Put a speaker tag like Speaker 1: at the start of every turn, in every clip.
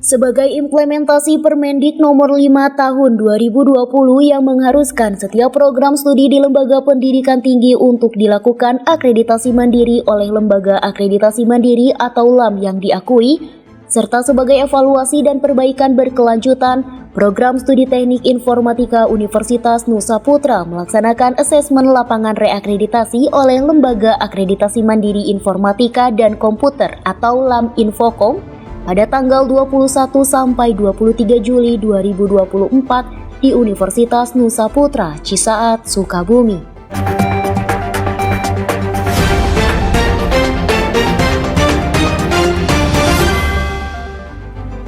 Speaker 1: Sebagai implementasi Permendik Nomor 5 Tahun 2020 yang mengharuskan setiap program studi di lembaga pendidikan tinggi untuk dilakukan akreditasi mandiri oleh lembaga akreditasi mandiri atau LAM yang diakui, serta sebagai evaluasi dan perbaikan berkelanjutan, program studi teknik informatika Universitas Nusa Putra melaksanakan asesmen lapangan reakreditasi oleh lembaga akreditasi mandiri informatika dan komputer atau LAM Infocom pada tanggal 21 sampai 23 Juli 2024 di Universitas Nusa Putra, Cisaat, Sukabumi.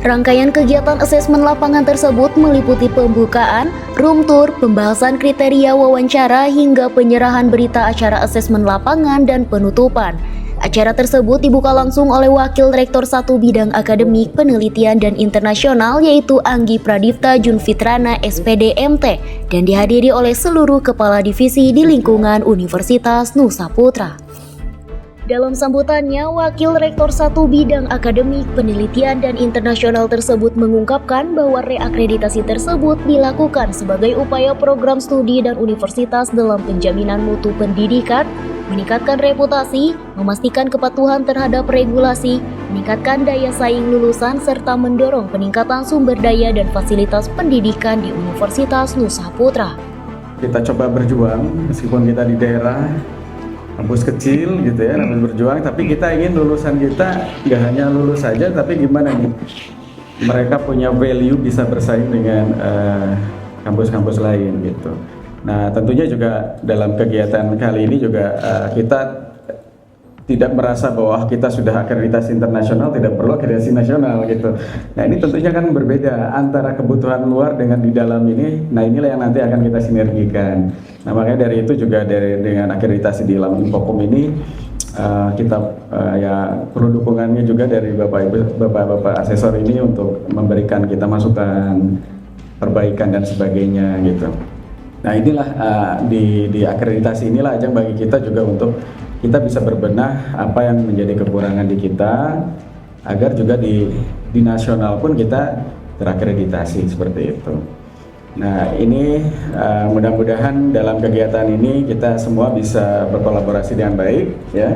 Speaker 1: Rangkaian kegiatan asesmen lapangan tersebut meliputi pembukaan, room tour, pembahasan kriteria wawancara hingga penyerahan berita acara asesmen lapangan dan penutupan. Acara tersebut dibuka langsung oleh Wakil Rektor 1 Bidang Akademik, Penelitian dan Internasional yaitu Anggi Pradipta Junfitrana SPD MT dan dihadiri oleh seluruh kepala divisi di lingkungan Universitas Nusa Putra. Dalam sambutannya, Wakil Rektor 1 Bidang Akademik, Penelitian dan Internasional tersebut mengungkapkan bahwa reakreditasi tersebut dilakukan sebagai upaya program studi dan universitas dalam penjaminan mutu pendidikan, meningkatkan reputasi, memastikan kepatuhan terhadap regulasi, meningkatkan daya saing lulusan, serta mendorong peningkatan sumber daya dan fasilitas pendidikan di Universitas Nusa Putra.
Speaker 2: Kita coba berjuang, meskipun kita di daerah, kampus kecil gitu ya, namanya berjuang, tapi kita ingin lulusan kita nggak hanya lulus saja, tapi gimana nih mereka punya value bisa bersaing dengan kampus-kampus lain gitu. Nah tentunya juga dalam kegiatan kali ini juga kita tidak merasa bahwa kita sudah akreditasi internasional, tidak perlu akreditasi nasional gitu. Nah ini tentunya kan berbeda antara kebutuhan luar dengan di dalam ini. Nah inilah yang nanti akan kita sinergikan. Nah makanya dari itu juga dengan akreditasi di LAM Infocom ini kita ya perlu dukungannya juga dari bapak-bapak asesor ini untuk memberikan kita masukan, perbaikan dan sebagainya gitu. Nah inilah di akreditasi inilah ajang bagi kita juga untuk kita bisa berbenah apa yang menjadi kekurangan di kita agar juga di nasional pun kita terakreditasi seperti itu. Nah ini mudah-mudahan dalam kegiatan ini kita semua bisa berkolaborasi dengan baik ya.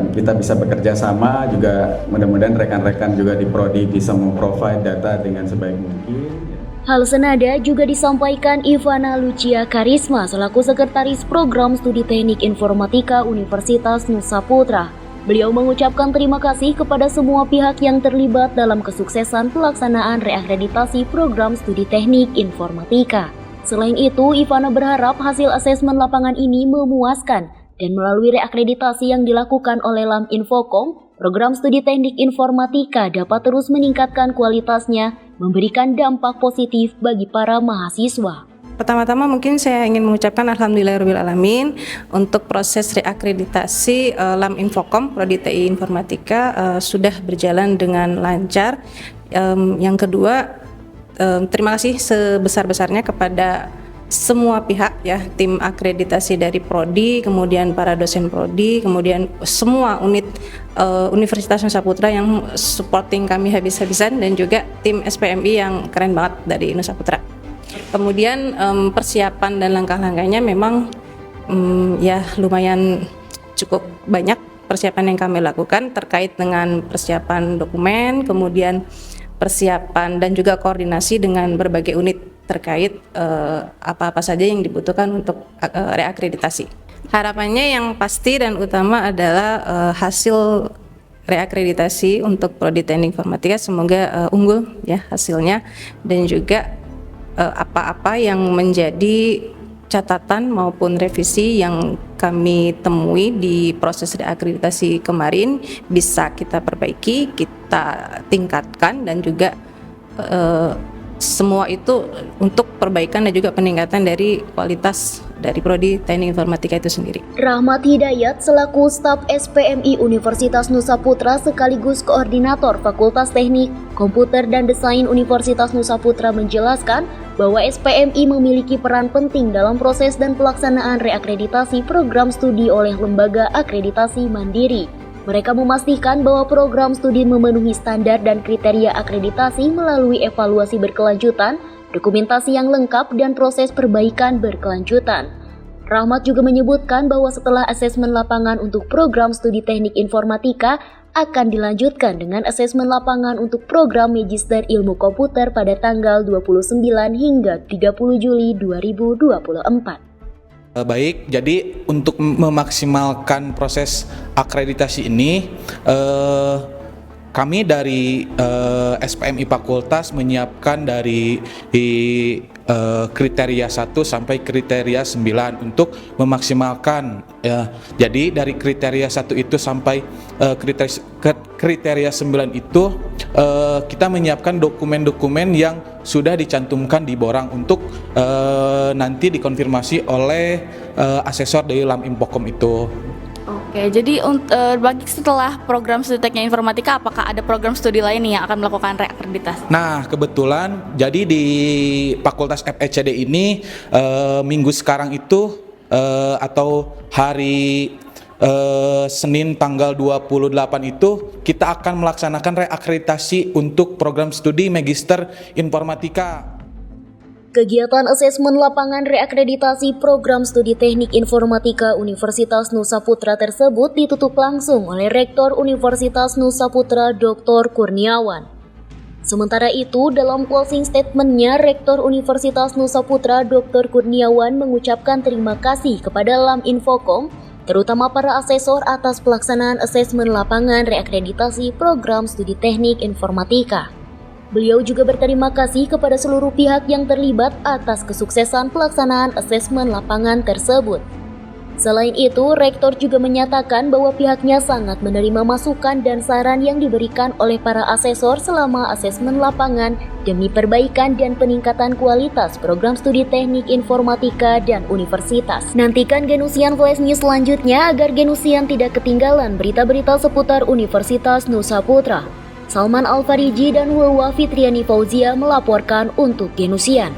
Speaker 2: Kita bisa bekerja sama juga, mudah-mudahan rekan-rekan juga di Prodi bisa memprovide data dengan sebaik mungkin.
Speaker 1: Hal senada juga disampaikan Ivana Lucia Karisma selaku Sekretaris Program Studi Teknik Informatika Universitas Nusa Putra. Beliau mengucapkan terima kasih kepada semua pihak yang terlibat dalam kesuksesan pelaksanaan reakreditasi Program Studi Teknik Informatika. Selain itu, Ivana berharap hasil asesmen lapangan ini memuaskan dan melalui reakreditasi yang dilakukan oleh LAM Infocom, Program Studi Teknik Informatika dapat terus meningkatkan kualitasnya, memberikan dampak positif bagi para mahasiswa.
Speaker 3: Pertama-tama mungkin saya ingin mengucapkan alhamdulillahirrahmanirrahim untuk proses reakreditasi LAM Infocom Prodi TI Informatika sudah berjalan dengan lancar. Yang kedua, terima kasih sebesar-besarnya kepada semua pihak ya, tim akreditasi dari Prodi, kemudian para dosen Prodi, kemudian semua unit Universitas Nusa Putra yang supporting kami habis-habisan, dan juga tim SPMI yang keren banget dari Nusa Putra. Kemudian persiapan dan langkah-langkahnya memang ya lumayan cukup banyak persiapan yang kami lakukan terkait dengan persiapan dokumen, kemudian persiapan dan juga koordinasi dengan berbagai unit terkait apa-apa saja yang dibutuhkan untuk reakreditasi. Harapannya yang pasti dan utama adalah hasil reakreditasi untuk Prodi Teknik Informatika semoga unggul ya hasilnya, dan juga apa-apa yang menjadi catatan maupun revisi yang kami temui di proses reakreditasi kemarin bisa kita perbaiki, kita tingkatkan, dan juga semua itu untuk perbaikan dan juga peningkatan dari kualitas dari Prodi Teknik Informatika itu sendiri.
Speaker 1: Rahmat Hidayat selaku staf SPMI Universitas Nusa Putra sekaligus koordinator Fakultas Teknik, Komputer dan Desain Universitas Nusa Putra menjelaskan bahwa SPMI memiliki peran penting dalam proses dan pelaksanaan reakreditasi program studi oleh lembaga akreditasi mandiri. Mereka memastikan bahwa program studi memenuhi standar dan kriteria akreditasi melalui evaluasi berkelanjutan, dokumentasi yang lengkap, dan proses perbaikan berkelanjutan. Rahmat juga menyebutkan bahwa setelah asesmen lapangan untuk program studi teknik informatika, akan dilanjutkan dengan asesmen lapangan untuk program Magister Ilmu Komputer pada tanggal 29 hingga 30 Juli 2024.
Speaker 4: Baik, jadi untuk memaksimalkan proses akreditasi ini, kami dari SPMI Fakultas menyiapkan dari kriteria 1 sampai kriteria 9 untuk memaksimalkan ya. Jadi dari kriteria 1 itu sampai kriteria 9 itu kita menyiapkan dokumen-dokumen yang sudah dicantumkan di borang untuk nanti dikonfirmasi oleh asesor dari LAM Infokom itu.
Speaker 5: Oke, jadi bagi setelah program studi teknik informatika, apakah ada program studi lain yang akan melakukan reakreditasi?
Speaker 4: Nah, kebetulan jadi di Fakultas FECD ini minggu sekarang itu atau hari Senin tanggal 28 itu kita akan melaksanakan reakreditasi untuk program studi Magister Informatika.
Speaker 1: Kegiatan asesmen lapangan reakreditasi program studi teknik informatika Universitas Nusa Putra tersebut ditutup langsung oleh Rektor Universitas Nusa Putra Dr. Kurniawan. Sementara itu, dalam closing statement-nya, Rektor Universitas Nusa Putra Dr. Kurniawan mengucapkan terima kasih kepada LAM Infokom, terutama para asesor atas pelaksanaan asesmen lapangan reakreditasi program studi teknik informatika. Beliau juga berterima kasih kepada seluruh pihak yang terlibat atas kesuksesan pelaksanaan asesmen lapangan tersebut. Selain itu, Rektor juga menyatakan bahwa pihaknya sangat menerima masukan dan saran yang diberikan oleh para asesor selama asesmen lapangan demi perbaikan dan peningkatan kualitas program studi teknik informatika dan universitas. Nantikan Genusian Flash News selanjutnya agar Genusian tidak ketinggalan berita-berita seputar Universitas Nusa Putra. Salman Al-Fariji dan Wulwa Fitriani Fauzia melaporkan untuk Genusian.